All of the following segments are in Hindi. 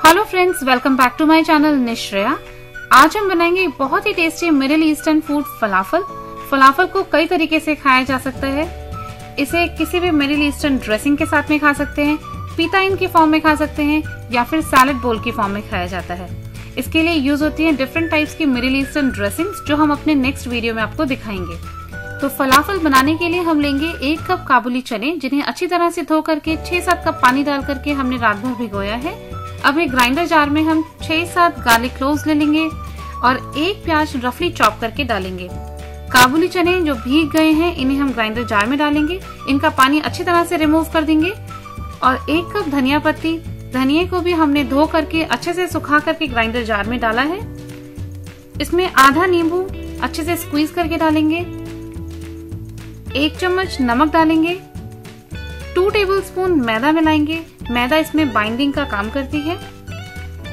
Hello friends, welcome back to my channel Nishreya. आज हम बनाएंगे बहुत ही tasty Middle Eastern food falafel. Falafel को कई तरीके से खाया जा सकता है। इसे किसी भी मिडिल ईस्टर्न ड्रेसिंग के साथ में खा सकते हैं, पिताइन की फॉर्म में खा सकते हैं या फिर सैलेड बोल की फॉर्म में खाया जाता है। इसके लिए यूज होती है डिफरेंट टाइप्स की मिडिल ईस्टर्न ड्रेसिंग्स, जो हम अपने नेक्स्ट वीडियो में आपको दिखाएंगे। तो फलाफल बनाने के लिए हम लेंगे 1 कप काबुली चने, जिन्हें अच्छी तरह से धो करके 6-7 कप पानी डाल करके हमने रात भर भिगोया है। अब एक ग्राइंडर जार में हम 6-7 गार्लिक क्लोव्स ले लेंगे और 1 प्याज रफली चॉप करके डालेंगे। काबुली चने जो भीग गए हैं, इन्हें हम ग्राइंडर जार में डालेंगे। इनका पानी अच्छी तरह से रिमूव कर देंगे। और 1 कप धनिया पत्ती, धनिया को भी हमने धो करके अच्छे से सुखा करके ग्राइंडर जार में डाला है। इसमें आधा नींबू अच्छे से स्क्वीज करके डालेंगे। 1 चम्मच नमक डालेंगे। 2 टेबलस्पून मैदा मिलाएंगे। मैदा इसमें बाइंडिंग का काम करती है।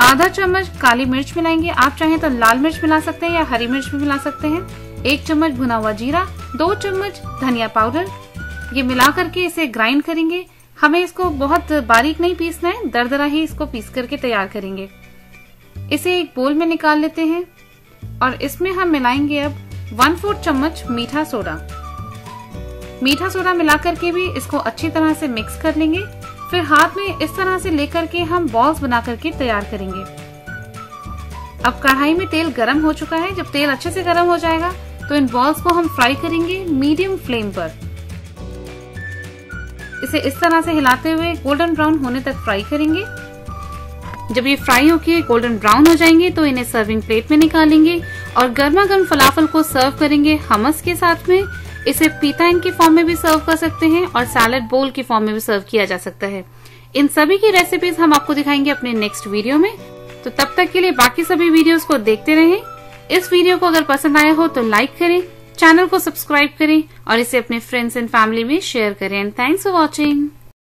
आधा चम्मच काली मिर्च मिलाएंगे। आप चाहें तो लाल मिर्च मिला सकते हैं या हरी मिर्च भी मिला सकते हैं। 1 चम्मच भुना हुआ जीरा, 2 चम्मच धनिया पाउडर। ये मिला करके इसे ग्राइंड करेंगे। हमें इसको बहुत बारीक नहीं पीसना है, दरदरा ही इसको पीस करके तैयार करेंगे। इसे एक बोल में निकाल लेते हैं और इसमें हम मिलाएंगे अब 1/4 चम्मच मीठा सोडा। मीठा सोडा मिला करके भी इसको अच्छी तरह से मिक्स कर लेंगे। फिर हाथ में इस तरह से लेकर के हम बॉल्स बना करके तैयार करेंगे। अब कढ़ाई में तेल गरम हो चुका है। जब तेल अच्छे से गरम हो जाएगा तो इन बॉल्स को हम फ्राई करेंगे मीडियम फ्लेम पर। इसे इस तरह से हिलाते हुए गोल्डन ब्राउन होने तक फ्राई करेंगे। जब ये फ्राई होके गोल्डन ब्राउन हो जाएंगे तो इन्हें सर्विंग प्लेट में निकालेंगे और गर्मा गर्म फलाफल को सर्व करेंगे हमस के साथ में। इसे पिताइन की फॉर्म में भी सर्व कर सकते हैं और सैलेड बोल की फॉर्म में भी सर्व किया जा सकता है। इन सभी की रेसिपीज हम आपको दिखाएंगे अपने नेक्स्ट वीडियो में। तो तब तक के लिए बाकी सभी वीडियोस को देखते रहें। इस वीडियो को अगर पसंद आया हो तो लाइक करें, चैनल को सब्सक्राइब करें और इसे अपने फ्रेंड्स एंड फैमिली में शेयर करें। And thanks for watching.